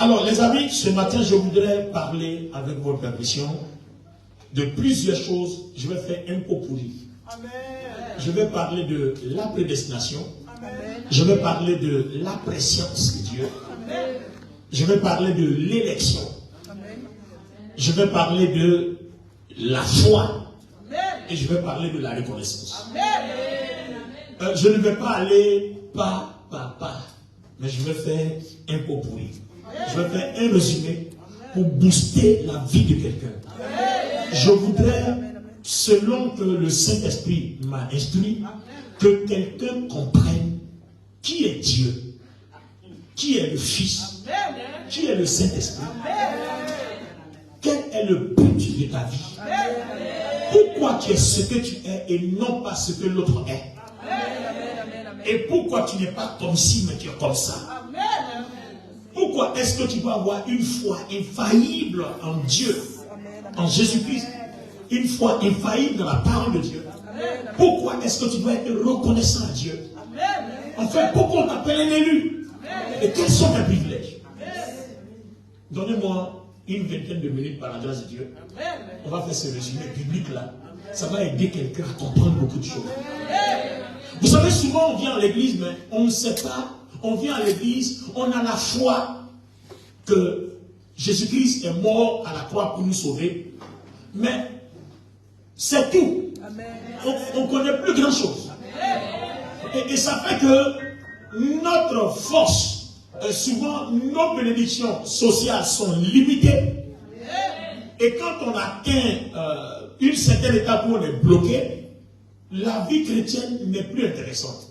Alors les amis, ce matin je voudrais parler avec votre permission de plusieurs choses. Je vais faire un pot pourri. Je vais parler de la prédestination. Je vais parler de la préscience de Dieu. Je vais parler de l'élection. Je vais parler de la foi. Et je vais parler de la reconnaissance. Je ne vais pas aller pas, mais je vais faire un pot pourri. Je vais faire un résumé pour booster la vie de quelqu'un. Je voudrais, selon que le Saint-Esprit m'a instruit, que quelqu'un comprenne qui est Dieu, qui est le Fils, qui est le Saint-Esprit, quel est le but de ta vie, pourquoi tu es ce que tu es et non pas ce que l'autre est, et pourquoi tu n'es pas comme ci mais tu es comme ça. Pourquoi est-ce que tu dois avoir une foi infaillible en Dieu, en Jésus-Christ, une foi infaillible dans la parole de Dieu? Pourquoi est-ce que tu dois être reconnaissant à Dieu? Enfin, pourquoi on t'appelle un élu? Et quels sont tes privilèges? Donnez-moi une vingtaine de minutes par la grâce de Dieu. On va faire ce résumé biblique là. Ça va aider quelqu'un à comprendre beaucoup de choses. Vous savez, souvent on vient à l'église, mais on ne sait pas. On vient à l'église, on a la foi que Jésus-Christ est mort à la croix pour nous sauver. Mais c'est tout. On ne connaît plus grand chose. Et ça fait que notre force, souvent nos bénédictions sociales sont limitées. Et quand on atteint une certaine étape où on est bloqué, la vie chrétienne n'est plus intéressante.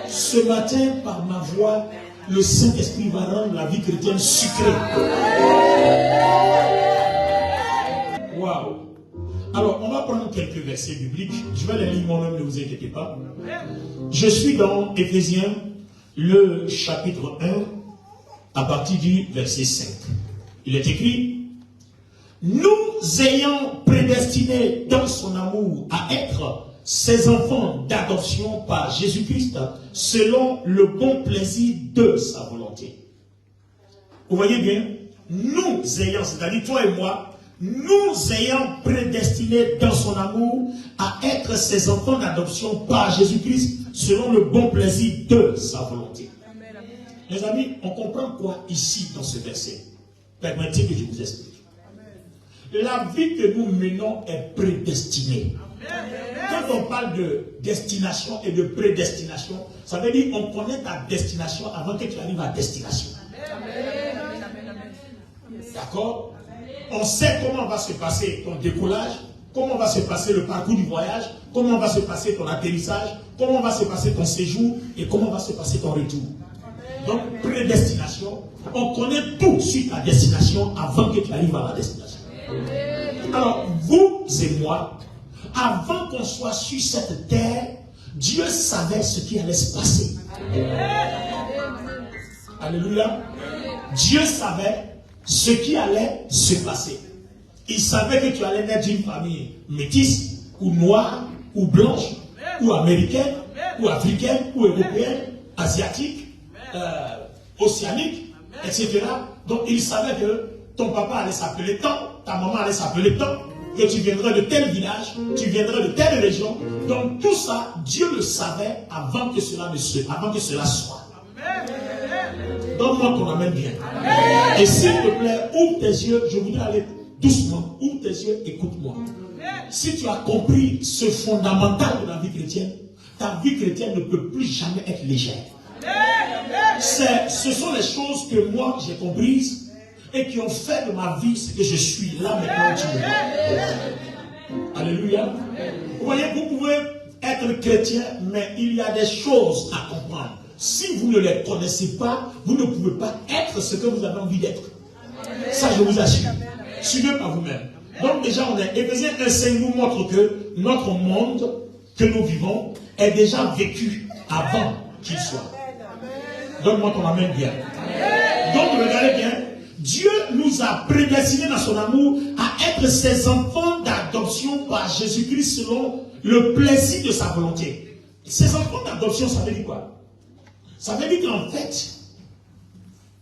Ce matin, par ma voix, le Saint-Esprit va rendre la vie chrétienne sucrée. Waouh! Alors, on va prendre quelques versets bibliques. Je vais les lire moi-même, ne vous inquiétez pas. Je suis dans Éphésiens, le chapitre 1, à partir du verset 5. Il est écrit: nous ayant prédestinés dans son amour à être ses enfants d'adoption par Jésus-Christ, selon le bon plaisir de sa volonté. Vous voyez bien, nous ayant, c'est-à-dire toi et moi, nous ayant prédestinés dans son amour à être ses enfants d'adoption par Jésus-Christ, selon le bon plaisir de sa volonté. Les amis, on comprend quoi ici dans ce verset? Permettez que je vous explique. La vie que nous menons est prédestinée. Quand on parle de destination et de prédestination, ça veut dire qu'on connaît ta destination avant que tu arrives à destination. D'accord? On sait comment va se passer ton décollage, comment va se passer le parcours du voyage, comment va se passer ton atterrissage, comment va se passer ton séjour et comment va se passer ton retour. Donc, prédestination, on connaît tout sur ta destination avant que tu arrives à la destination. Alors, vous et moi, avant qu'on soit sur cette terre, Dieu savait ce qui allait se passer. Alléluia. Dieu savait ce qui allait se passer. Il savait que tu allais naître d'une famille métisse, ou noire, ou blanche, ou américaine, ou africaine, ou européenne, asiatique, océanique, etc. Donc il savait que ton papa allait s'appeler tant, ta maman allait s'appeler tant, que tu viendrais de tel village, tu viendrais de telle région. Donc tout ça, Dieu le savait avant que cela soit. Donne-moi ton amène bien. Et s'il te plaît, ouvre tes yeux, je voudrais aller doucement, ouvre tes yeux, écoute-moi. Si tu as compris ce fondamental de la vie chrétienne, ta vie chrétienne ne peut plus jamais être légère. Ce sont les choses que moi j'ai comprises et qui ont fait de ma vie ce que je suis là maintenant. Alléluia. Vous voyez, vous pouvez être chrétien, mais il y a des choses à comprendre. Si vous ne les connaissez pas, vous ne pouvez pas être ce que vous avez envie d'être. Ça, je vous assure. Suivez par vous-même. Donc déjà, Éphésiens 1,5 nous montre que notre monde que nous vivons est déjà vécu avant qu'il soit. Donne-moi ton amène bien. Donc, regardez bien. Dieu nous a prédestinés dans son amour à être ses enfants d'adoption par Jésus-Christ selon le plaisir de sa volonté. Ses enfants d'adoption, ça veut dire quoi? Ça veut dire qu'en fait,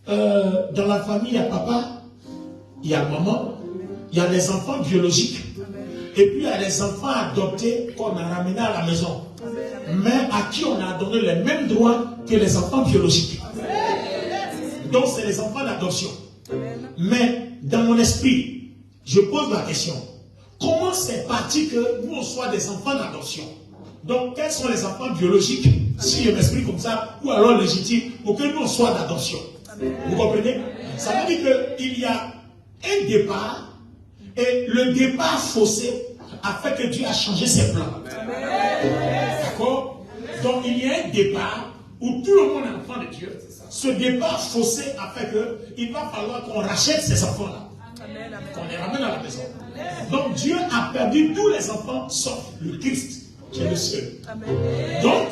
dans la famille, il y a papa, il y a maman, il y a les enfants biologiques, et puis il y a les enfants adoptés qu'on a ramenés à la maison, mais à qui on a donné les mêmes droits que les enfants biologiques. Donc c'est les enfants d'adoption. Mais dans mon esprit, je pose la question, comment c'est parti que nous on soit des enfants d'adoption? Donc quels sont les enfants biologiques, si je m'exprime comme ça, ou alors légitimes, pour que nous on soit d'adoption? Vous comprenez? Ça veut dire qu'il y a un départ, et le départ faussé a fait que Dieu a changé ses plans. D'accord? Donc il y a un départ où tout le monde est enfant de Dieu. Ce départ faussé a fait qu'il va falloir qu'on rachète ces enfants-là, qu'on les ramène à la maison. Donc Dieu a perdu tous les enfants sauf le Christ, qui est le seul. Donc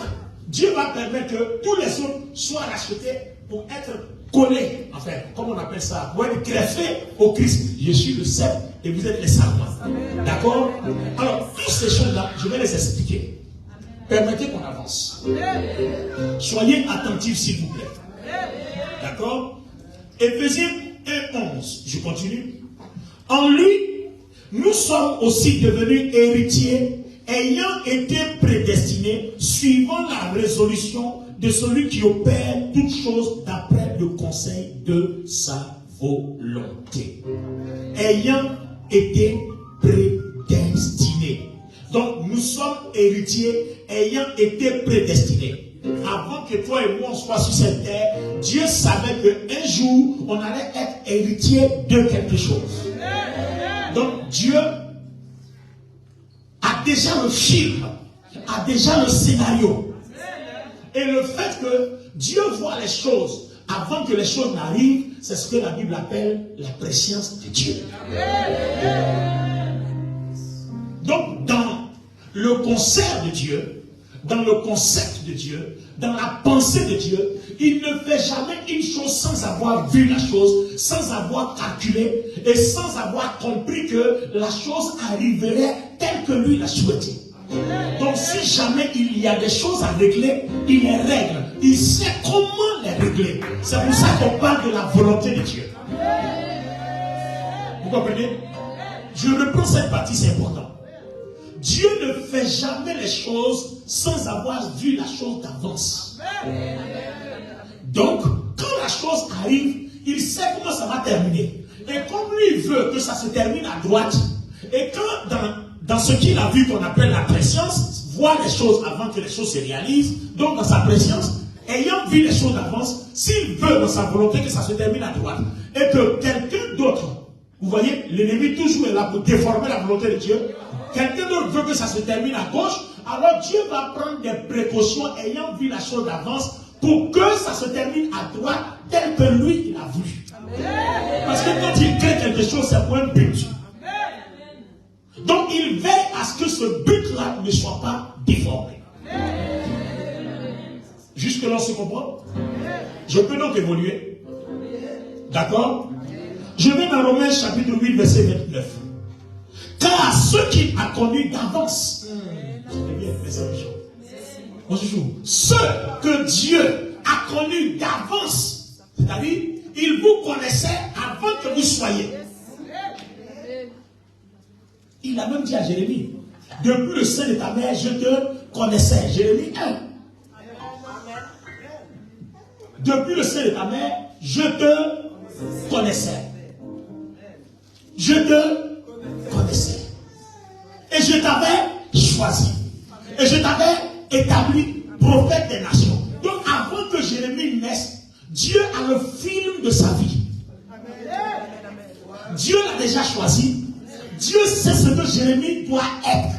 Dieu va permettre que tous les autres soient rachetés pour être collés, enfin, comme on appelle ça, pour être greffés au Christ. Je suis le seul et vous êtes les servants. D'accord? Alors, toutes ces choses-là, je vais les expliquer. Permettez qu'on avance. Soyez attentifs, s'il vous plaît. D'accord? Éphésiens 1:11, je continue. En lui, nous sommes aussi devenus héritiers, ayant été prédestinés, suivant la résolution de celui qui opère toutes choses d'après le conseil de sa volonté. Ayant été prédestinés. Donc nous sommes héritiers, ayant été prédestinés. Avant que toi et moi on soit sur cette terre, Dieu savait qu'un jour on allait être héritier de quelque chose. Donc Dieu a déjà le film, a déjà le scénario. Et le fait que Dieu voit les choses avant que les choses n'arrivent, c'est ce que la Bible appelle la préscience de Dieu. Donc dans le concert de Dieu, dans le concept de Dieu, dans la pensée de Dieu, il ne fait jamais une chose sans avoir vu la chose, sans avoir calculé et sans avoir compris que la chose arriverait telle que lui l'a souhaité. Donc si jamais il y a des choses à régler, il les règle. Il sait comment les régler. C'est pour ça qu'on parle de la volonté de Dieu. Vous comprenez? Je reprends cette partie, c'est important. Dieu ne fait jamais les choses sans avoir vu la chose d'avance. Donc, quand la chose arrive, il sait comment ça va terminer. Et comme lui veut que ça se termine à droite, et quand dans ce qu'il a vu qu'on appelle la préscience, voir les choses avant que les choses se réalisent, donc dans sa préscience, ayant vu les choses d'avance, s'il veut dans sa volonté que ça se termine à droite, et que quelqu'un d'autre, vous voyez, l'ennemi toujours est là pour déformer la volonté de Dieu, quelqu'un d'autre veut que ça se termine à gauche, alors Dieu va prendre des précautions ayant vu la chose d'avance pour que ça se termine à droite tel que lui il a voulu. Parce que quand il crée quelque chose, c'est pour un but. Donc il veille à ce que ce but-là ne soit pas déformé. Jusque-là, on se comprend? Je peux donc évoluer. D'accord? Je vais dans Romains chapitre 8, verset 29. Car ceux qu'il a connus d'avance, ceux que Dieu a connus d'avance, c'est-à-dire, il vous connaissait avant que vous soyez. Il a même dit à Jérémie, depuis le sein de ta mère, je te connaissais. Jérémie 1. Depuis le sein de ta mère, je te connaissais. Je te connaissais. Et je t'avais choisi. Et je t'avais établi prophète des nations. Donc avant que Jérémie naisse, Dieu a le film de sa vie. Dieu l'a déjà choisi. Dieu sait ce que Jérémie doit être.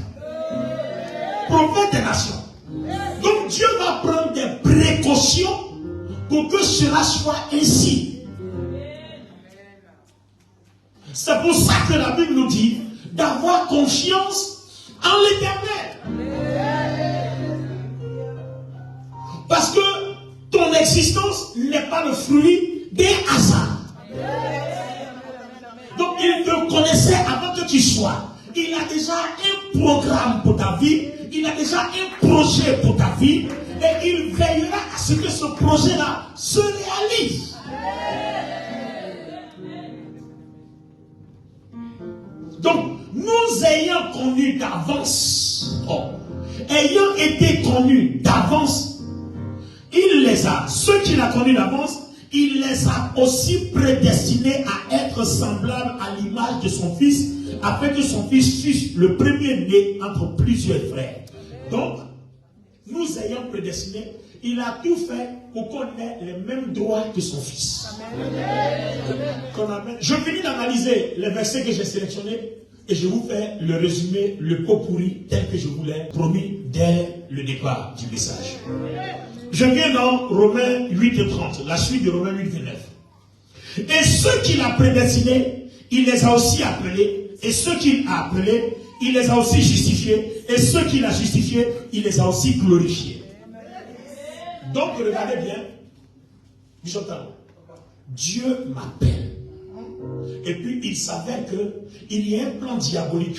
Prophète des nations. Donc Dieu va prendre des précautions pour que cela soit ainsi. C'est pour ça que la Bible nous dit d'avoir confiance en l'Éternel. Parce que ton existence n'est pas le fruit des hasards. Donc il te connaissait avant que tu sois. Il a déjà un programme pour ta vie. Il a déjà un projet pour ta vie. Et il veillera à ce que ce projet-là se réalise. nous ayant connus d'avance, ayant été connus d'avance, il les a, ceux qu'il a connus d'avance, il les a aussi prédestinés à être semblables à l'image de son fils, afin que son fils fût le premier-né entre plusieurs frères. Donc, nous ayant prédestinés, il a tout fait pour qu'on ait les mêmes droits que son fils. Amen. Je finis d'analyser les versets que j'ai sélectionnés et je vous fais le résumé, le pot pourri tel que je vous l'ai promis dès le départ du message. Je viens dans Romains 8 et 30, la suite de Romains 8 et 9. Et ceux qu'il a prédestinés, il les a aussi appelés. Et ceux qu'il a appelés, il les a aussi justifiés. Et ceux qu'il a justifiés, il les a aussi glorifiés. Donc, regardez bien, Bishop Tano, Dieu m'appelle. Et puis, il s'avère qu'il y a un plan diabolique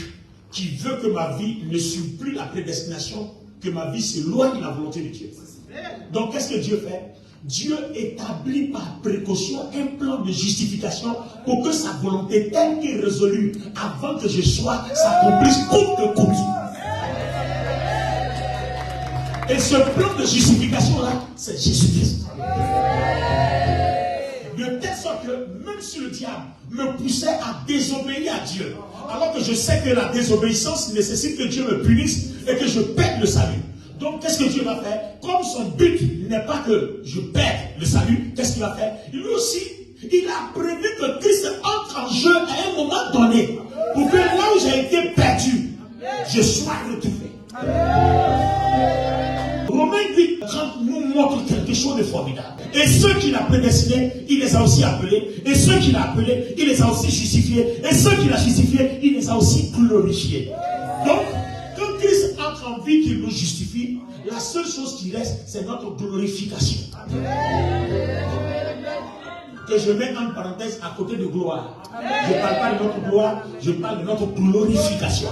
qui veut que ma vie ne suive plus la prédestination, que ma vie s'éloigne de la volonté de Dieu. Donc, qu'est-ce que Dieu fait? Dieu établit par précaution un plan de justification pour que sa volonté telle qu'elle est résolue avant que je sois s'accomplisse coûte que coûte. Et ce plan de justification-là, c'est Jésus-Christ. De telle sorte que même si le diable me poussait à désobéir à Dieu, alors que je sais que la désobéissance nécessite que Dieu me punisse et que je perde le salut. Donc, qu'est-ce que Dieu va faire? Comme son but n'est pas que je perde le salut, qu'est-ce qu'il va faire? Lui aussi, il a prévu que Christ entre en jeu à un moment donné, pour que là où j'ai été perdu, je sois retrouvé. Romains 8, 30 nous montre quelque chose de formidable. Et ceux qu'il a prédestinés, il les a aussi appelés. Et ceux qu'il a appelés, il les a aussi justifiés. Et ceux qu'il a justifiés, il les a aussi glorifiés. Donc, quand Christ entre en vie, qu'il nous justifie, la seule chose qui reste, c'est notre glorification. Que je mets en parenthèse à côté de gloire. Je ne parle pas de notre gloire, je parle de notre glorification.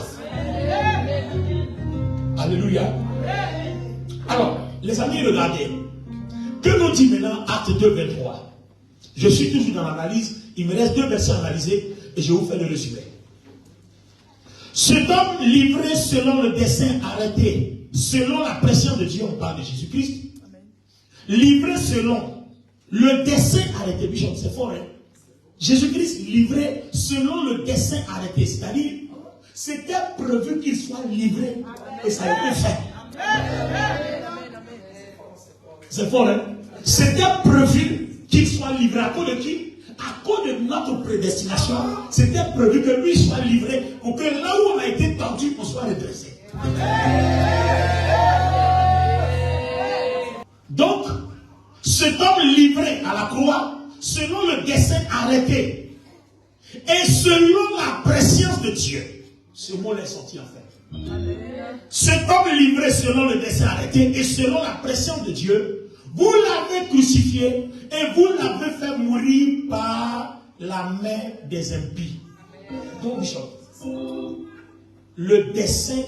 Alléluia. Alors, les amis, regardez. Que nous dit maintenant Acte 2, 23? Je suis toujours dans l'analyse. Il me reste 2 versets à analyser et je vous fais le résumé. Cet homme livré selon le dessein arrêté, selon la pression de Dieu, on parle de Jésus-Christ. Livré selon le dessein arrêté. Bishop, c'est fort, hein? Jésus-Christ livré selon le dessein arrêté. C'est-à-dire, c'était prévu qu'il soit livré et ça a été fait. C'est fort, hein? C'était prévu qu'il soit livré à cause de qui? À cause de notre prédestination, c'était prévu que lui soit livré pour que là où on a été tendu, on soit redressé. Donc, cet homme livré à la croix, selon le dessein arrêté, et selon la préscience de Dieu, ce mot est sorti en fait. Cet homme livré selon le dessein arrêté et selon la préscience de Dieu, vous l'avez crucifié et vous l'avez fait mourir par la main des impies. Donc, Bishop, le dessein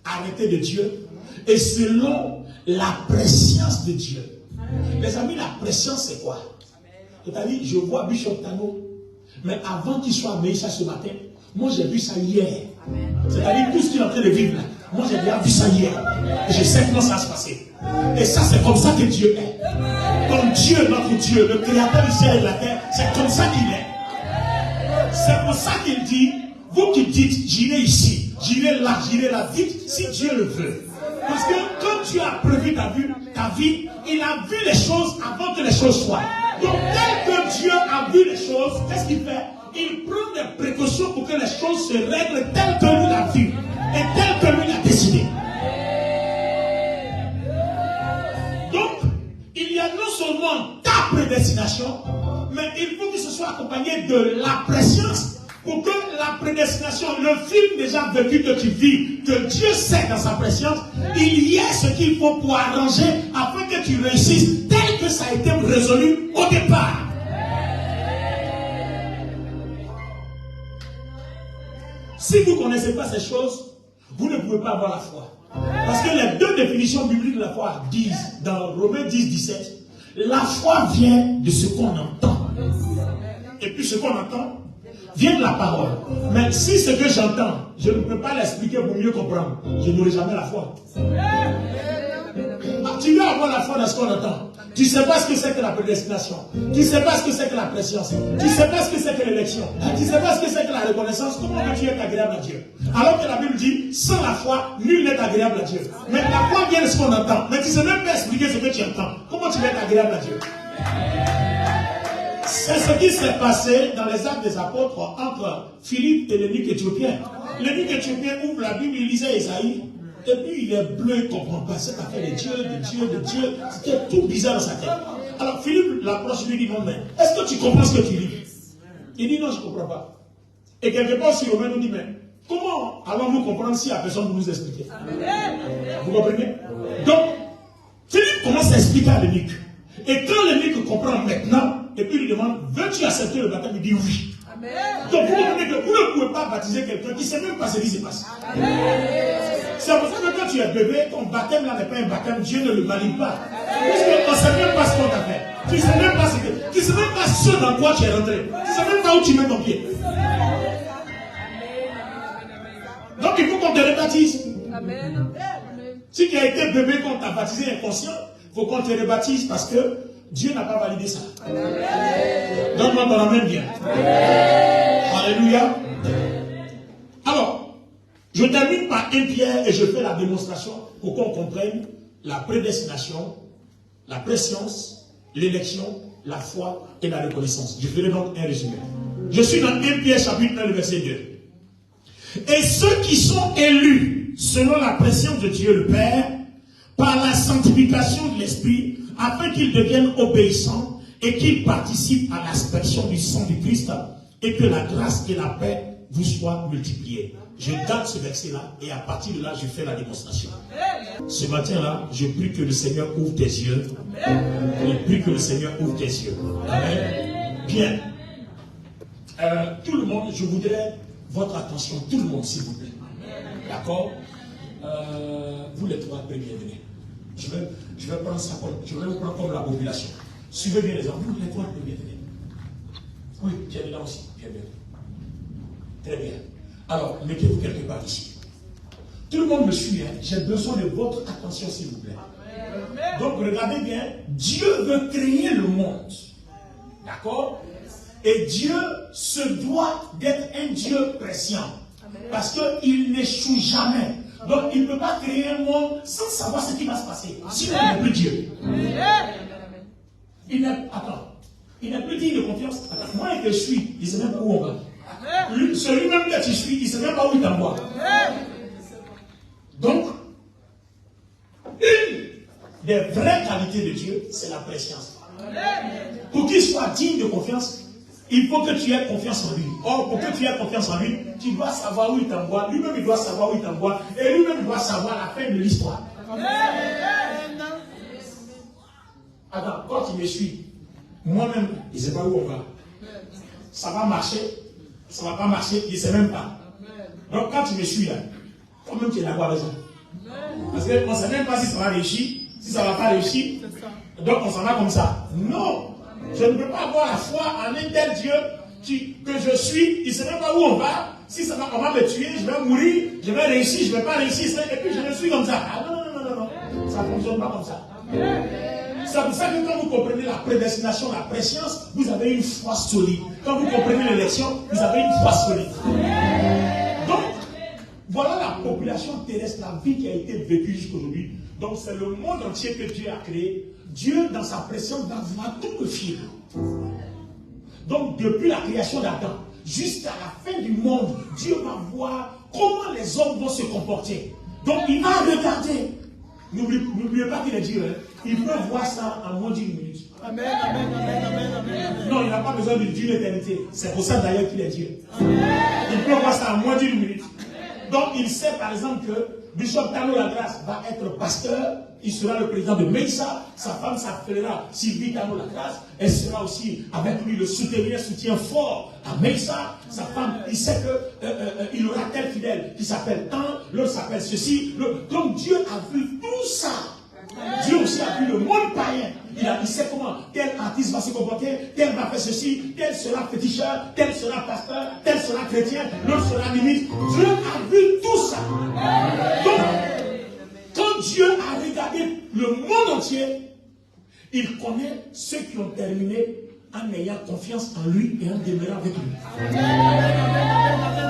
arrêté de Dieu et selon la préscience de Dieu. Les amis, la préscience c'est quoi? C'est-à-dire, je vois Bishop Tano, mais avant qu'il soit amené ça ce matin, moi j'ai vu ça hier. C'est-à-dire, tout ce qu'il est en train de vivre là, moi j'ai déjà vu ça hier. Et je sais comment ça va se passer. Et ça, c'est comme ça que Dieu est. Comme Dieu, notre Dieu, le créateur du ciel et de la terre, c'est comme ça qu'il est. C'est pour ça qu'il dit, vous qui dites, j'irai ici, j'irai là, dites si Dieu le veut. Parce que quand Dieu a prévu ta vie, il a vu les choses avant que les choses soient. Donc, tel que Dieu a vu les choses, qu'est-ce qu'il fait? Il prend des précautions pour que les choses se règlent telles que lui l'a vu et telles que lui l'a décidé. Donc, il y a non seulement ta prédestination, mais il faut que ce soit accompagné de la préscience pour que la prédestination, le film déjà vécu que tu vis, que Dieu sait dans sa préscience, il y ait ce qu'il faut pour arranger afin que tu réussisses tel que ça a été résolu au départ. Si vous ne connaissez pas ces choses, vous ne pouvez pas avoir la foi. Parce que les 2 définitions bibliques de la foi disent, dans Romains 10, 17, la foi vient de ce qu'on entend. Et puis ce qu'on entend vient de la parole. Mais si ce que j'entends, je ne peux pas l'expliquer pour mieux comprendre, je n'aurai jamais la foi. Tu veux avoir la foi dans ce qu'on entend. Tu ne sais pas ce que c'est que la prédestination. Tu ne sais pas ce que c'est que la préscience. Tu ne sais pas ce que c'est que l'élection. Tu ne sais pas ce que c'est que la reconnaissance. Comment tu es agréable à Dieu? Alors que la Bible dit, sans la foi, nul n'est agréable à Dieu. Mais la foi vient de ce qu'on entend. Mais tu ne sais même pas expliquer ce que tu entends. Comment tu vas être agréable à Dieu? C'est ce qui s'est passé dans les actes des apôtres entre Philippe et l'eunuque éthiopien. L'eunuque éthiopien ouvre la Bible, il lisait Isaïe. Et puis il est bleu, il ne comprend pas cette affaire de Dieu. C'était tout bizarre dans sa tête. Alors Philippe l'approche, lui dit non, mais est-ce que tu comprends ce que tu lis? Il dit non, je ne comprends pas. Et quelque part sur Romain nous dit, mais comment allons-nous comprendre si la personne nous expliquer? Vous comprenez? Donc, Philippe commence à expliquer à l'eunuque. Et quand l'eunuque comprend maintenant, et puis il lui demande, veux-tu accepter le baptême? Il dit oui. Donc vous comprenez que vous ne pouvez pas baptiser quelqu'un qui ne sait même pas ce qui se passe. C'est pour ça que quand tu es bébé, ton baptême là n'est pas un baptême, Dieu ne le valide pas. Puisqu'on ne sait même pas ce qu'on t'a fait. Tu ne sais même pas ce que. Tu ne sais même pas ce dans quoi tu es rentré. Tu ne sais même pas où tu mets ton pied. Donc il faut qu'on te rebaptise. Si tu as été bébé, qu'on t'a baptisé inconscient, il faut qu'on te rebaptise parce que Dieu n'a pas validé ça. Donne-moi ton amen bien. Alléluia. Alors, je termine par 1 Pierre et je fais la démonstration pour qu'on comprenne la prédestination, la préscience, l'élection, la foi et la reconnaissance. Je ferai donc un résumé. Je suis dans 1 Pierre chapitre 1, verset 2. Et ceux qui sont élus selon la préscience de Dieu le Père, par la sanctification de l'Esprit, afin qu'ils deviennent obéissants et qu'ils participent à l'aspersion du sang du Christ, et que la grâce et la paix vous soient multipliées. Je garde ce verset-là et à partir de là, je fais la démonstration. Ce matin-là, je prie que le Seigneur ouvre tes yeux. Je prie que le Seigneur ouvre tes yeux. Amen. Bien. Tout le monde, je voudrais votre attention, tout le monde, s'il vous plaît. D'accord? Vous les trois premiers, venez. Je vais prendre ça comme, je vais vous prendre comme la population. Suivez bien les hommes. Vous les trois premiers, venez. Oui, tu es là aussi. Bien, bien. Très bien. Alors, mettez-vous quelque part ici. Tout le monde me suit, hein? J'ai besoin de votre attention, s'il vous plaît. Donc, regardez bien. Dieu veut créer le monde. D'accord? Et Dieu se doit d'être un Dieu prescient. Parce qu'il n'échoue jamais. Donc, il ne peut pas créer un monde sans savoir ce qui va se passer. Sinon, il n'est plus Dieu. Il n'est plus digne de confiance. Attends, moi que je suis, il ne sait même pas où on va. Celui-même que tu suis, il ne sait même pas où il t'envoie. Donc, une des vraies qualités de Dieu, c'est la préscience. Pour qu'il soit digne de confiance, il faut que tu aies confiance en lui. Or, pour que tu aies confiance en lui, tu dois savoir où il t'envoie. Lui-même, il doit savoir où il t'envoie. Et lui-même, il doit savoir la fin de l'histoire. Attends, quand tu me suis, moi-même, il ne sait pas où on va. Ça va marcher, ça ne va pas marcher, il ne sait même pas. Donc, quand tu me suis là, toi-même, tu es d'accord avec ça. Parce qu'on ne sait même pas si ça va réussir, si ça ne va pas réussir. Donc, on s'en va comme ça. Non! Je ne peux pas avoir la foi en un tel Dieu que je suis, il ne sait même pas où on va. Si ça va, on va me tuer, je vais mourir, je vais réussir, je ne vais pas réussir, et puis je me suis comme ça. Ah non. Ça ne fonctionne pas comme ça. C'est pour ça que quand vous comprenez la prédestination, la préscience, vous avez une foi solide. Quand vous comprenez l'élection, vous avez une foi solide. Donc, voilà la population terrestre, la vie qui a été vécue jusqu'aujourd'hui. Donc, c'est le monde entier que Dieu a créé. Dieu, dans sa préscience, va voir tout le film. Donc, depuis la création d'Adam jusqu'à la fin du monde, Dieu va voir comment les hommes vont se comporter. Donc, il va regarder. N'oubliez pas qu'il est Dieu. Hein? Il peut voir ça en moins d'une minute. Amen. Non, il n'a pas besoin d'une éternité. C'est pour ça d'ailleurs qu'il est Dieu. Il peut voir ça en moins d'une minute. Donc, il sait par exemple que Bishop Tano Lagrasse va être pasteur. Il sera le président de Meissa. Sa femme s'appellera Sylvie Tano Lagrasse. Elle sera aussi avec lui le soutien fort à Meissa. Sa femme, il sait qu'il aura tel fidèle qui s'appelle tant, l'autre s'appelle ceci. Donc Dieu a vu tout ça. Dieu aussi a vu le monde païen. Il sait comment tel artiste va se comporter, tel va faire ceci, tel sera féticheur, tel sera pasteur, tel sera chrétien, l'autre sera ministre. Dieu a vu tout ça. Donc, quand Dieu a regardé le monde entier, il connaît ceux qui ont terminé en ayant confiance en lui et en demeurant avec lui.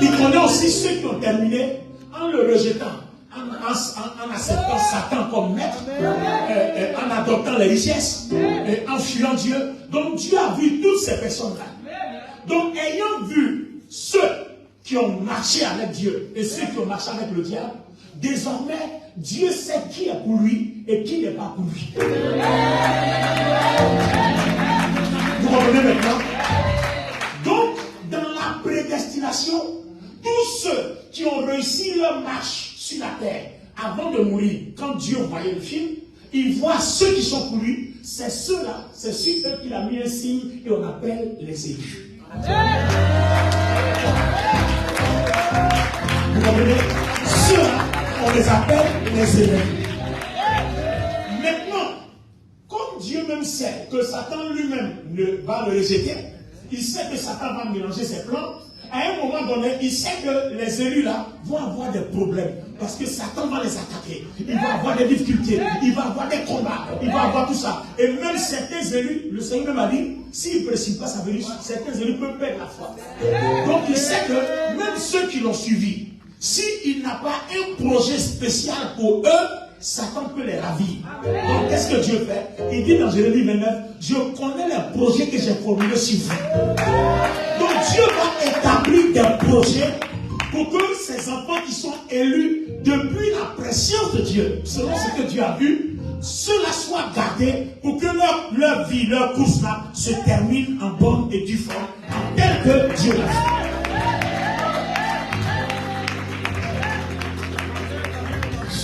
Il connaît aussi ceux qui ont terminé en le rejetant, en acceptant Satan comme maître, en adoptant les richesses, en fuyant Dieu. Donc Dieu a vu toutes ces personnes-là. Donc ayant vu ceux qui ont marché avec Dieu et ceux qui ont marché avec le diable, désormais Dieu sait qui est pour lui et qui n'est pas pour lui. Vous comprenez maintenant? Donc, dans la prédestination, tous ceux qui ont réussi leur marche sur la terre avant de mourir, quand Dieu voyait le film, il voit ceux qui sont pour lui, c'est ceux-là, c'est sur eux qu'il a mis un signe et on appelle les élus. Vous comprenez? Ceux-là, on les appelle les élus. Maintenant, comme Dieu même sait que Satan lui-même va le rejeter, il sait que Satan va mélanger ses plans, à un moment donné, il sait que les élus là vont avoir des problèmes. Parce que Satan va les attaquer. Il va avoir des difficultés. Il va avoir des combats. Il va avoir tout ça. Et même certains élus, le Seigneur même a dit, s'il ne précise pas sa venue, certains élus peuvent perdre la foi. Donc il sait que même ceux qui l'ont suivi, s'il n'a pas un projet spécial pour eux, Satan peut les ravir. Donc qu'est-ce que Dieu fait? Il dit dans Jérémie 29, je connais les projets que j'ai formulés sur vous. Donc Dieu va établir des projets pour que ces enfants qui sont élus depuis la préscience de Dieu, selon ce que Dieu a vu, cela soit gardé pour que leur vie, leur course là, se termine en bonne et due forme, tel que Dieu l'a fait.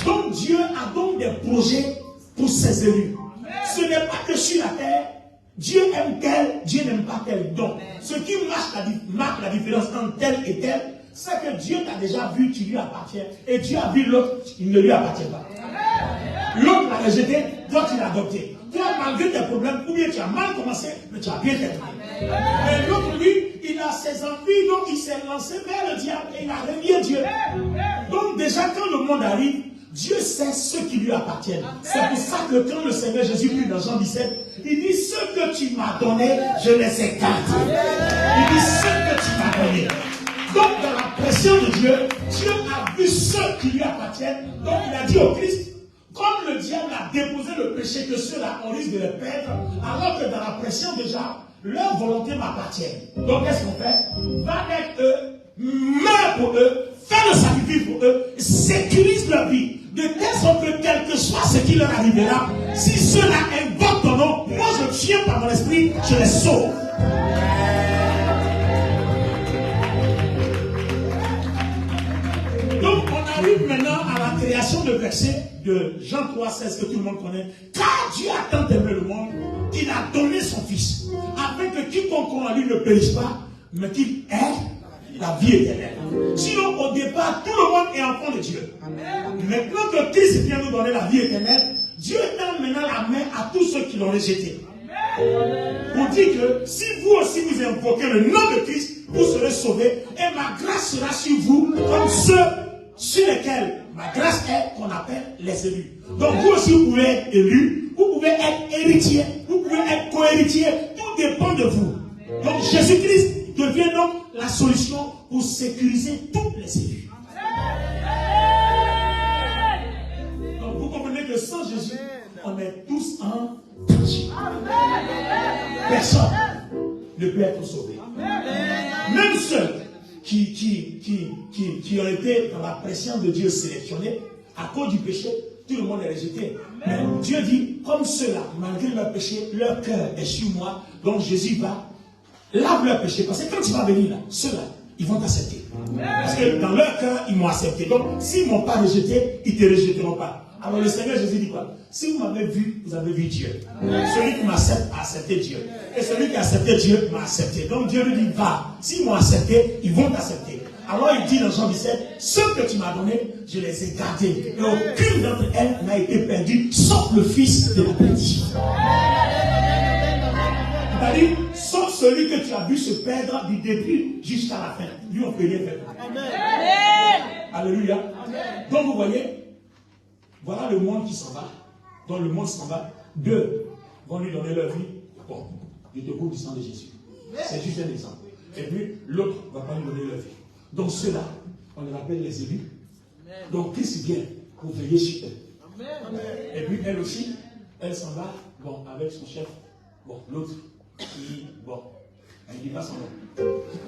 Donc Dieu a donc des projets pour ses élus. Ce n'est pas que sur la terre, Dieu aime tel, Dieu n'aime pas tel. Donc, ce qui marque la différence entre tel et tel, c'est que Dieu t'a déjà vu, tu lui appartiens. Et Dieu a vu l'autre, il ne lui appartient pas. L'autre l'a rejeté, toi tu l'as adopté. Toi, malgré tes problèmes, ou bien tu as mal commencé, mais tu as bien terminé. Et l'autre, lui, il a ses envies, donc il s'est lancé vers le diable et il a renié Dieu. Donc déjà, quand le monde arrive, Dieu sait ceux qui lui appartiennent. C'est pour ça que quand le Seigneur Jésus prie dans Jean 17, il dit, ceux que tu m'as donnés, je les ai gardés. Il dit, ceux que tu m'as donnés. Donc dans la pression de Dieu, Dieu a vu ceux qui lui appartiennent. Donc il a dit au Christ, comme le diable a déposé le péché que ceux-là, on risque de les perdre, alors que dans la pression déjà, leur volonté m'appartient. Donc qu'est-ce qu'on fait? Va avec eux, meurs pour eux, fais le sacrifice pour eux, sécurise leur vie. De telle sorte que quel que soit ce qui leur arrivera, si ceux-là invoquent ton nom, moi je tiens par mon esprit, je les sauve. Donc on arrive maintenant à la création de verset de Jean 3,16 que tout le monde connaît. Car Dieu a tant aimé le monde qu'il a donné son Fils, afin que quiconque croit en lui ne périsse pas, mais qu'il ait la vie éternelle. Sinon, au départ, tout le monde est enfant de Dieu. Maintenant que Christ vient nous donner la vie éternelle, Dieu tend maintenant la main à tous ceux qui l'ont rejeté. Pour dire que si vous aussi vous invoquez le nom de Christ, vous serez sauvés et ma grâce sera sur vous comme ceux sur lesquels ma grâce est qu'on appelle les élus. Donc vous aussi vous pouvez être élus, vous pouvez être héritiers, vous pouvez être co-héritiers, tout dépend de vous. Donc Jésus-Christ devient donc la solution pour sécuriser tous les élus. Donc vous comprenez que sans Jésus, on est tous en danger. Personne ne peut être sauvé. Même ceux qui ont été dans la pression de Dieu sélectionnés, à cause du péché, tout le monde est rejeté. Mais Dieu dit, comme ceux-là, malgré leur péché, leur cœur est sur moi, donc Jésus va lave leur péché. Parce que quand tu vas venir là, ceux-là, ils vont t'accepter. Parce que dans leur cœur, ils m'ont accepté. Donc, s'ils ne m'ont pas rejeté, ils ne te rejetteront pas. Alors le Seigneur Jésus dit quoi? Si vous m'avez vu, vous avez vu Dieu. Celui qui m'accepte a accepté Dieu. Et celui qui a accepté Dieu m'a accepté. Donc Dieu lui dit, va. S'ils m'ont accepté, ils vont t'accepter. Alors il dit dans Jean 17, ceux que tu m'as donnés, je les ai gardés. Et aucune d'entre elles n'a été perdue, sauf le fils de la perdition. C'est-à-dire, sauf celui que tu as vu se perdre du début jusqu'à la fin. Lui, on ne peut rien faire. Amen. Alléluia. Amen. Donc vous voyez, voilà le monde qui s'en va. Donc le monde s'en va. Deux vont lui donner leur vie. Bon, il te couvre du sang de Jésus. C'est juste un exemple. Et puis l'autre ne va pas lui donner leur vie. Donc ceux-là, on les appelle les élus. Donc Christ vient pour veiller sur eux. Et puis elle aussi, elle s'en va, bon, avec son chef. Bon, l'autre, qui, bon, elle ne dit pas son nom.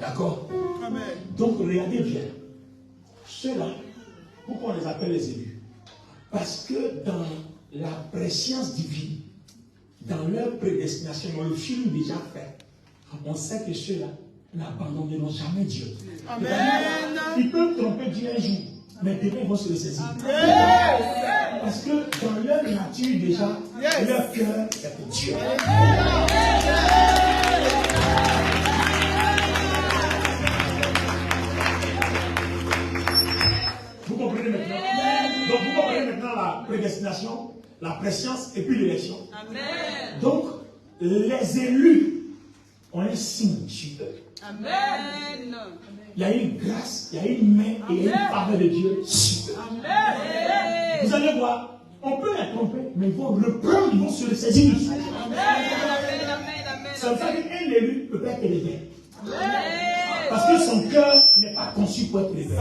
D'accord? Donc regardez bien. Ceux-là, pourquoi on les appelle les élus? Parce que dans la préscience divine, dans leur prédestination, dans le film déjà fait, on sait que ceux-là n'abandonneront jamais Dieu. Amen. Ils peuvent tromper Dieu un jour, mais demain ils vont se ressaisir. Parce que dans leur nature déjà, leur cœur est pour Dieu. Vous comprenez maintenant? Donc vous comprenez maintenant la prédestination, la préscience et puis l'élection. Donc les élus ont un signe sur eux. Amen. Il y a une grâce, il y a une main et une faveur de Dieu sur eux. Amen. Vous allez voir, on peut les tromper, mais ils vont reprendre, ils vont se ressaisir dessus. Ça veut dire qu'un élu ne peut pas être élevé. Parce que son cœur n'est pas conçu pour être élevé.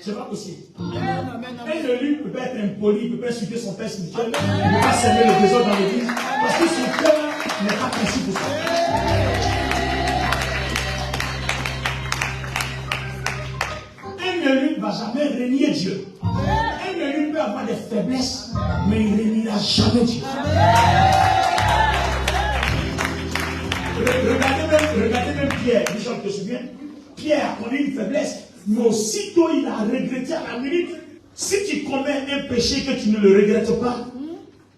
C'est pas possible. Un élu ne peut pas être impoli, il ne peut pas insulter son père spirituel, il ne peut pas servir le désordre dans l'église, parce que son cœur n'est pas conçu pour ça. Un élu ne va jamais régner Dieu. Un élu peut avoir des faiblesses, mais il ne régnera jamais Dieu. Regardez même Pierre, Bishop, te souviens? Pierre a connu une faiblesse, mais aussitôt il a regretté à la minute. Si tu commets un péché que tu ne le regrettes pas,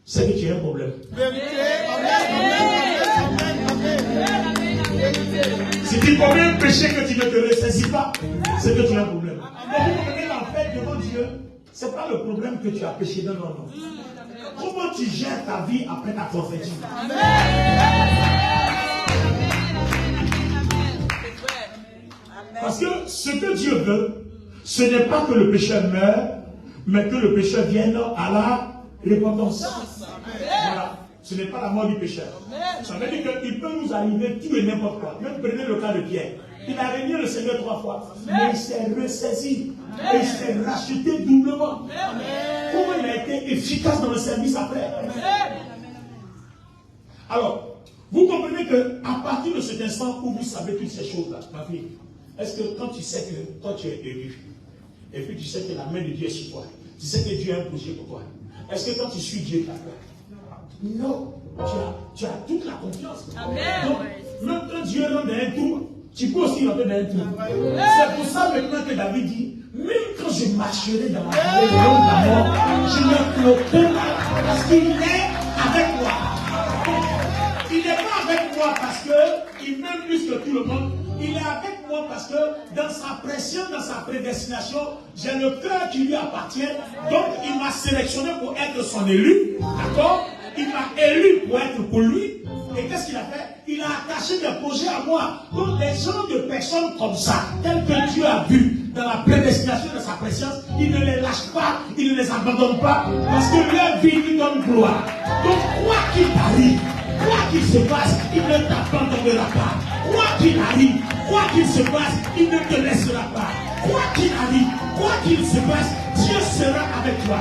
c'est que tu as un problème. Si tu commets un péché que tu ne te ressaisis pas, c'est que tu as un problème. Donc vous comprenez, en fait, devant Dieu, ce n'est pas le problème que tu as péché dans non. Comment tu gères ta vie après ta confession? Parce que ce que Dieu veut, ce n'est pas que le pécheur meure, mais que le pécheur vienne à la repentance. Voilà. Ce n'est pas la mort du pécheur. Ça veut dire qu'il peut nous arriver tout et n'importe quoi. Même prenez le cas de Pierre. Il a régné le Seigneur 3 fois, mais il s'est ressaisi et il s'est racheté doublement. Comment il a été efficace dans le service après? Alors, vous comprenez qu'à partir de cet instant où vous savez toutes ces choses-là, ma fille, est-ce que quand tu sais que toi tu es élu, et puis tu sais que la main de Dieu est sur toi, tu sais que Dieu a un projet pour toi, est-ce que quand tu suis Dieu, tu as peur? Non, tu as toute la confiance. Amen. Donc, même quand Dieu rentre dans un tour, tu peux aussi rentrer dans un tour. C'est pour ça maintenant que David dit, même quand je marcherai dans la vallée de l'ombre de la mort, je ne crains pas parce qu'il est avec moi. Il n'est pas avec moi parce qu'il m'aime plus que tout le monde. Il est avec moi parce que dans sa pression, dans sa prédestination, j'ai le cœur qui lui appartient. Donc il m'a sélectionné pour être son élu. D'accord? Il m'a élu pour être pour lui. Et qu'est-ce qu'il a fait? Il a attaché des projets à moi. Donc des gens de personnes comme ça, tels que Dieu a vu dans la prédestination de sa présence, il ne les lâche pas, il ne les abandonne pas, parce que leur vie lui donne gloire. Donc quoi qu'il arrive, quoi qu'il se passe, il ne t'abandonnera pas. Quoi qu'il arrive, quoi qu'il se passe, il ne te laissera pas. Quoi qu'il arrive, quoi qu'il se passe, Dieu sera avec toi.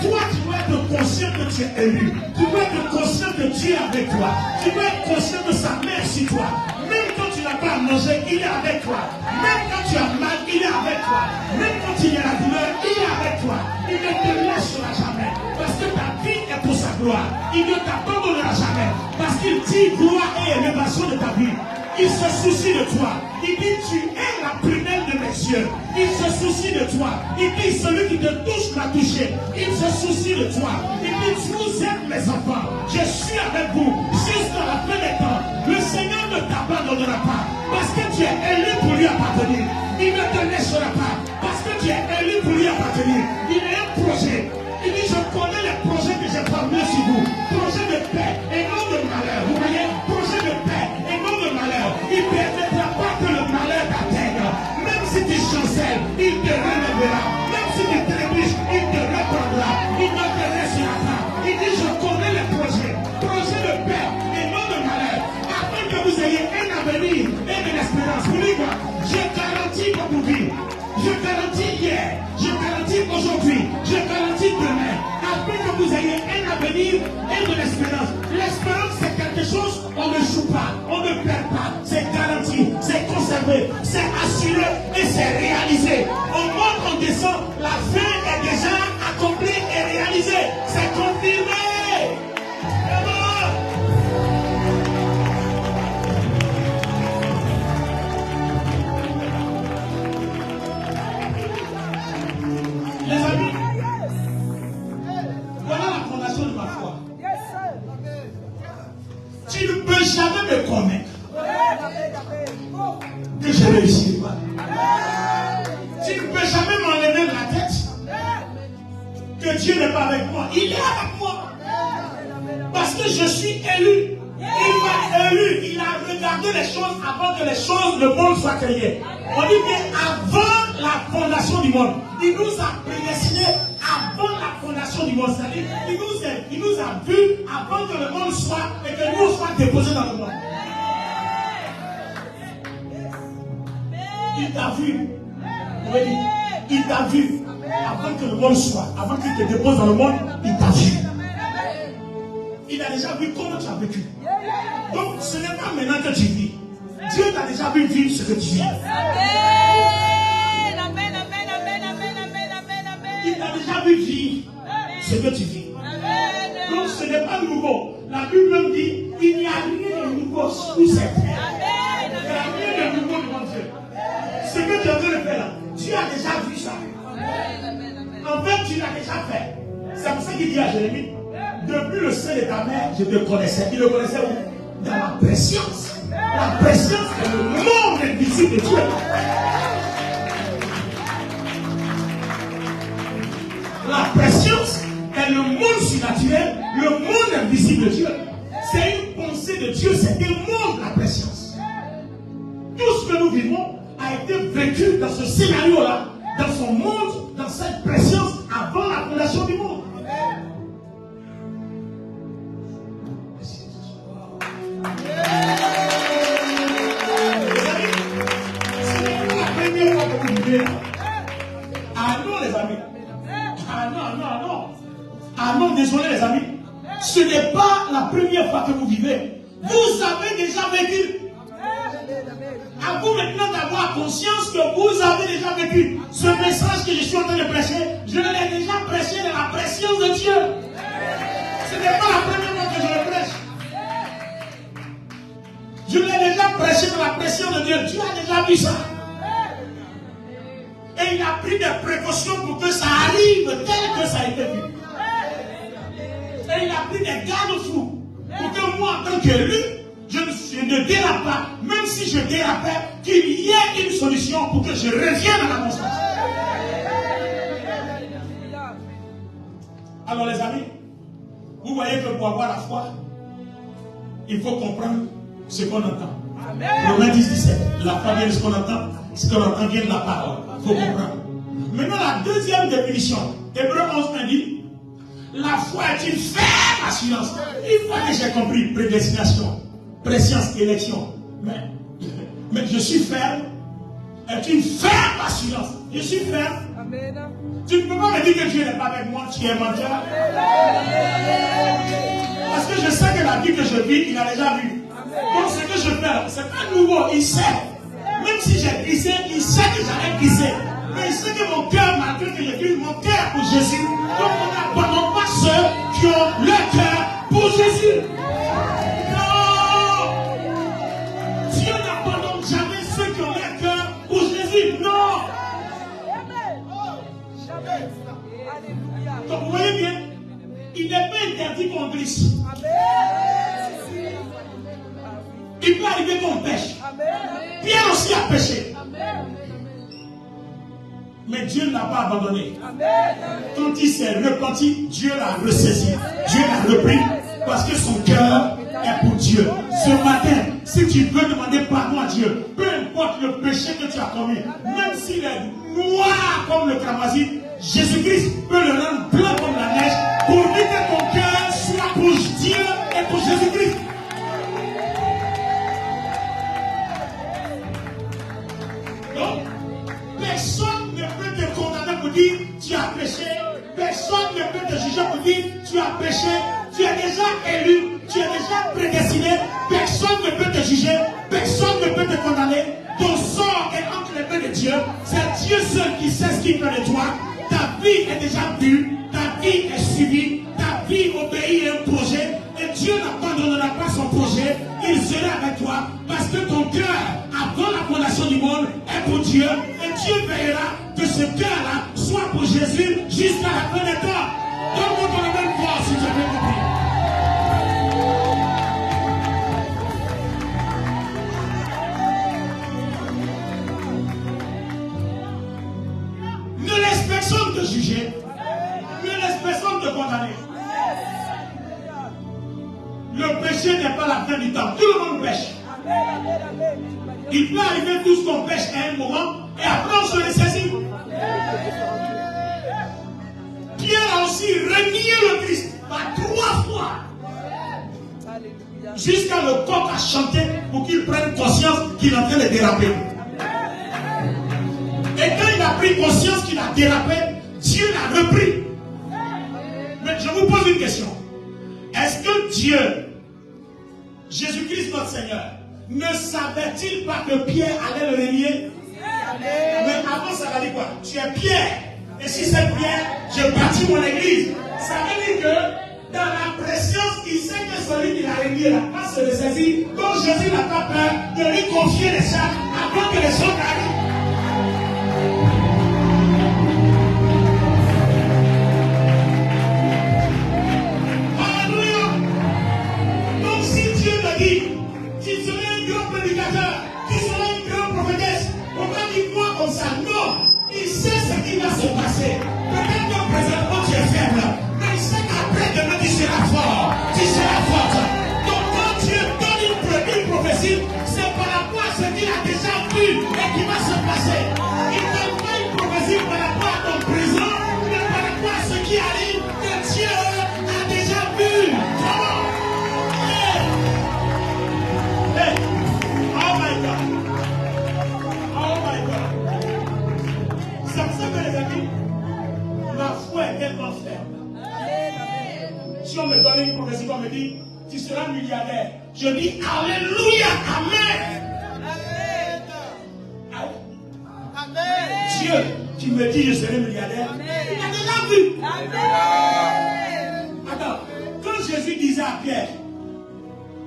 Toi, tu dois être conscient que tu es élu. Tu dois être conscient que Dieu est avec toi. Tu dois être conscient de sa main sur toi. Même quand tu n'as pas à manger, il est avec toi. Même quand tu as mal, il est avec toi. Même quand il y a la douleur, il est avec toi. Il ne te laissera jamais. Parce que ta vie est pour sa gloire. Il ne t'abandonnera jamais. Parce qu'il dit gloire et élévation de ta vie. Il se soucie de toi. Il dit tu es la prunelle de mes yeux. Il se soucie de toi. Il dit celui qui te touche m'a touché. Il se soucie de toi. Il dit vous êtes mes enfants. Je suis avec vous jusqu'à la fin des temps. Le Seigneur ne t'abandonnera pas. Parce que tu es élu lui appartenir. Il ne te laissera pas. Parce que tu es élu pour lui appartenir. Il a un projet. Il dit, je connais les projets que j'ai formulés sur vous. Projet de paix et non de malheur. Vous voyez, projet de paix et non de malheur. Il ne permettra pas que le malheur t'atteigne. Même si tu chancelles, il te relèvera. Même si tu trébuches, il te reprendra. Il ne te laissera pas. Il dit, je connais les projets. Projet de paix et non de malheur. Afin que vous ayez un avenir et de l'espérance. Vous dites quoi? Je garantis votre vie. Je garantis hier. Je garantis aujourd'hui. Je garantis demain. Afin que vous ayez un avenir et de l'espérance. L'espérance, c'est quelque chose, on ne joue pas, on ne perd pas. C'est garanti, c'est conservé, c'est assuré et c'est réalisé. On monte, on descend, la fin est déjà accomplie et réalisée. C'est confirmé. Les amis, voilà la fondation de ma foi. Tu ne peux jamais me convaincre que je réussirai pas. Tu ne peux jamais m'enlever de la tête que Dieu n'est pas avec moi. Il est avec moi. Parce que je suis élu. Il m'a élu. Il a regardé les choses avant que les choses, le monde soit créé. On dit bien avant la fondation du monde. Il nous a prédestinés avant la fondation du monde. C'est-à-dire, il nous a vus avant que le monde soit et que nous soient déposés dans le monde. Il t'a vu. Oui, il t'a vu avant que le monde soit, avant qu'il te dépose dans le monde, il t'a vu. Il a déjà vu comment tu as vécu. Donc ce n'est pas maintenant que tu vis. Dieu t'a déjà vu vivre ce que tu vis. Il t'a déjà vu vivre ce que tu vis. Donc ce n'est pas nouveau. La Bible même dit, il n'y a rien de nouveau sous cette terre. Il n'y a rien de nouveau devant Dieu. Ce que tu es en train de faire là, tu as déjà vu ça. En fait, tu l'as déjà fait. C'est pour ça qu'il dit à Jérémie, depuis le sein de ta mère, je te connaissais. Il le connaissait où? Dans la préscience. La préscience est le monde invisible de Dieu. La préscience est le monde surnaturel, le monde invisible de Dieu. C'est une pensée de Dieu, c'est un monde, la préscience. Tout ce que nous vivons a été vécu dans ce scénario-là, dans son monde, dans cette préscience avant la fondation du monde. Ah non, les amis. Ah non, désolé, les amis. Ce n'est pas la première fois que vous vivez. Vous avez déjà vécu. À vous maintenant d'avoir conscience que vous avez déjà vécu. Ce message que je suis en train de prêcher, je l'ai déjà prêché dans la préscience de Dieu. Ce n'est pas la première fois que je le prêche. Je l'ai déjà prêché dans la préscience de Dieu. Dieu a déjà vu ça. Et il a pris des précautions pour que ça arrive tel que ça a été vu. Et il a pris des garde-fous pour que moi, en tant qu'élu, je ne dérape pas. Même si je dérapais, qu'il y ait une solution pour que je revienne à la constance. Alors les amis, vous voyez que pour avoir la foi, il faut comprendre ce qu'on entend. Romains 10, 17. La foi vient de ce qu'on entend. Ce qu'on entend vient de la parole. Il faut comprendre. Maintenant, la deuxième définition, Hébreux 11 dit, la foi est une ferme assurance. Une fois que j'ai compris, prédestination, préscience, élection, mais je suis ferme, est une ferme assurance. Je suis ferme. Amen. Tu ne peux pas me dire que Dieu n'est pas avec moi, tu es menteur. Parce que je sais que la vie que je vis, il a déjà vu. Donc ce que je fais, c'est pas nouveau, il sait. Même si j'ai glissé, il sait que j'allais glisser. Mais il sait que mon cœur, malgré que j'ai glissé, mon cœur pour Jésus. Donc on n'abandonne pas ceux qui ont leur cœur pour Jésus. Non! Dieu n'abandonne jamais ceux qui ont leur cœur pour Jésus. Non! Donc vous voyez bien, il n'est pas interdit qu'on glisse. Il peut arriver qu'on pêche. Pierre aussi a péché. Mais Dieu ne l'a pas abandonné. Quand il s'est repenti, Dieu l'a ressaisi. Dieu l'a repris parce que son cœur est pour Dieu. Ce matin, si tu veux demander pardon à Dieu, peu importe le péché que tu as commis, même s'il est noir comme le cramoisi, Jésus-Christ peut le rendre blanc comme la neige pour dire que ton cœur soit pour Dieu et pour Jésus-Christ. Donc, personne ne peut te condamner pour dire tu as péché. Personne ne peut te juger pour dire tu as péché. Tu es déjà élu, tu es déjà prédestiné. Personne ne peut te juger. Personne ne peut te condamner. Ton sort est entre les mains de Dieu. C'est Dieu seul qui sait ce qu'il fait de toi. Ta vie est déjà vue. Ta vie est suivie. Ta vie obéit à un projet. Et Dieu n'abandonnera pas son projet. Il sera avec toi. Parce que ton cœur, avant la fondation du monde, est pour Dieu. Et Dieu veillera que ce cœur-là soit pour Jésus jusqu'à la fin des temps. Donne-moi ton même voix si tu as bien compris. Ne laisse personne te juger. Ne laisse personne te condamner. Le péché n'est pas la fin du temps. Tout le monde pêche. Il peut arriver tous qu'on pêche à un moment et après on se ressaisit. Pierre a aussi renié le Christ par 3 fois. Jusqu'à le coq a chanté pour qu'il prenne conscience qu'il est en train de déraper. Et quand il a pris conscience qu'il a dérapé, Dieu l'a repris. Mais je vous pose une question. Est-ce que Dieu, Jésus-Christ notre Seigneur, ne savait-il pas que Pierre allait le renier? Mais avant ça va dire quoi? Tu es Pierre. Et si c'est Pierre, je bâtis mon église. Ça veut dire que dans la préscience, il sait que celui qui l'a renié là va se ressaisir. Donc Jésus n'a pas peur de lui confier les charges avant que les choses arrivent. Alléluia. Donc si Dieu te dit, tu seras un grand prédicateur, tu seras une grande prophétesse, pourquoi dis-moi comme ça? Non. Il sait ce qui va se passer. Peut-être que présentement tu es faible, mais il sait qu'après demain tu seras fort, tu seras forte. Donc quand Dieu donne une prophétie, c'est par rapport à ce qu'il a déjà vu et qui va se passer. Il ne donne pas une prophétie par rapport à ton présent, mais par rapport à ce qui arrive que Dieu a déjà vu. Comment? Hey. Oh my God. Oh my God. C'est pour ça que les amis, ma foi est tellement ferme. Si on me donne une prophétie, on me dit, tu seras milliardaire. Je dis, Alléluia, Amen. Amen. Dieu, tu me dis, je serai milliardaire. Il a déjà vu. Attends, quand Jésus disait à Pierre,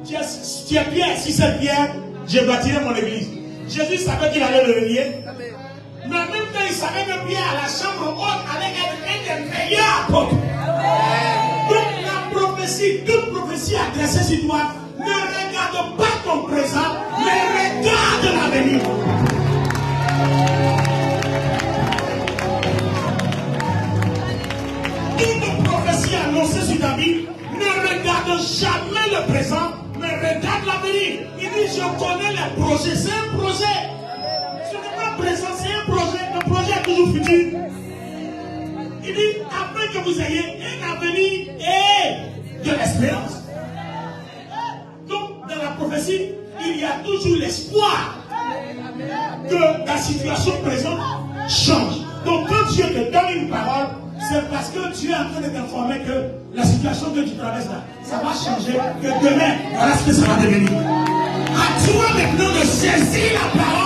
tu es Pierre, si c'est Pierre, je bâtirai mon église. Jésus savait qu'il allait le renier. Mais en même temps, il savait que Pierre à la chambre haute allait être un des meilleurs apôtres. Donc la prophétie, toute prophétie adressée sur toi, ne regarde pas ton présent, mais regarde l'avenir. Toute prophétie annoncée sur ta vie, ne regarde jamais le présent, mais regarde l'avenir. Il dit, je connais les projets, c'est un projet. Présent, c'est un projet, le projet est toujours futur. Il dit, après que vous ayez un avenir et de l'espérance. Donc, dans la prophétie, il y a toujours l'espoir que la situation présente change. Donc, quand Dieu te donne une parole, c'est parce que tu es en train de t'informer que la situation que tu traverses là, ça va changer, que demain, voilà ce que ça va devenir. À toi maintenant de saisir la parole.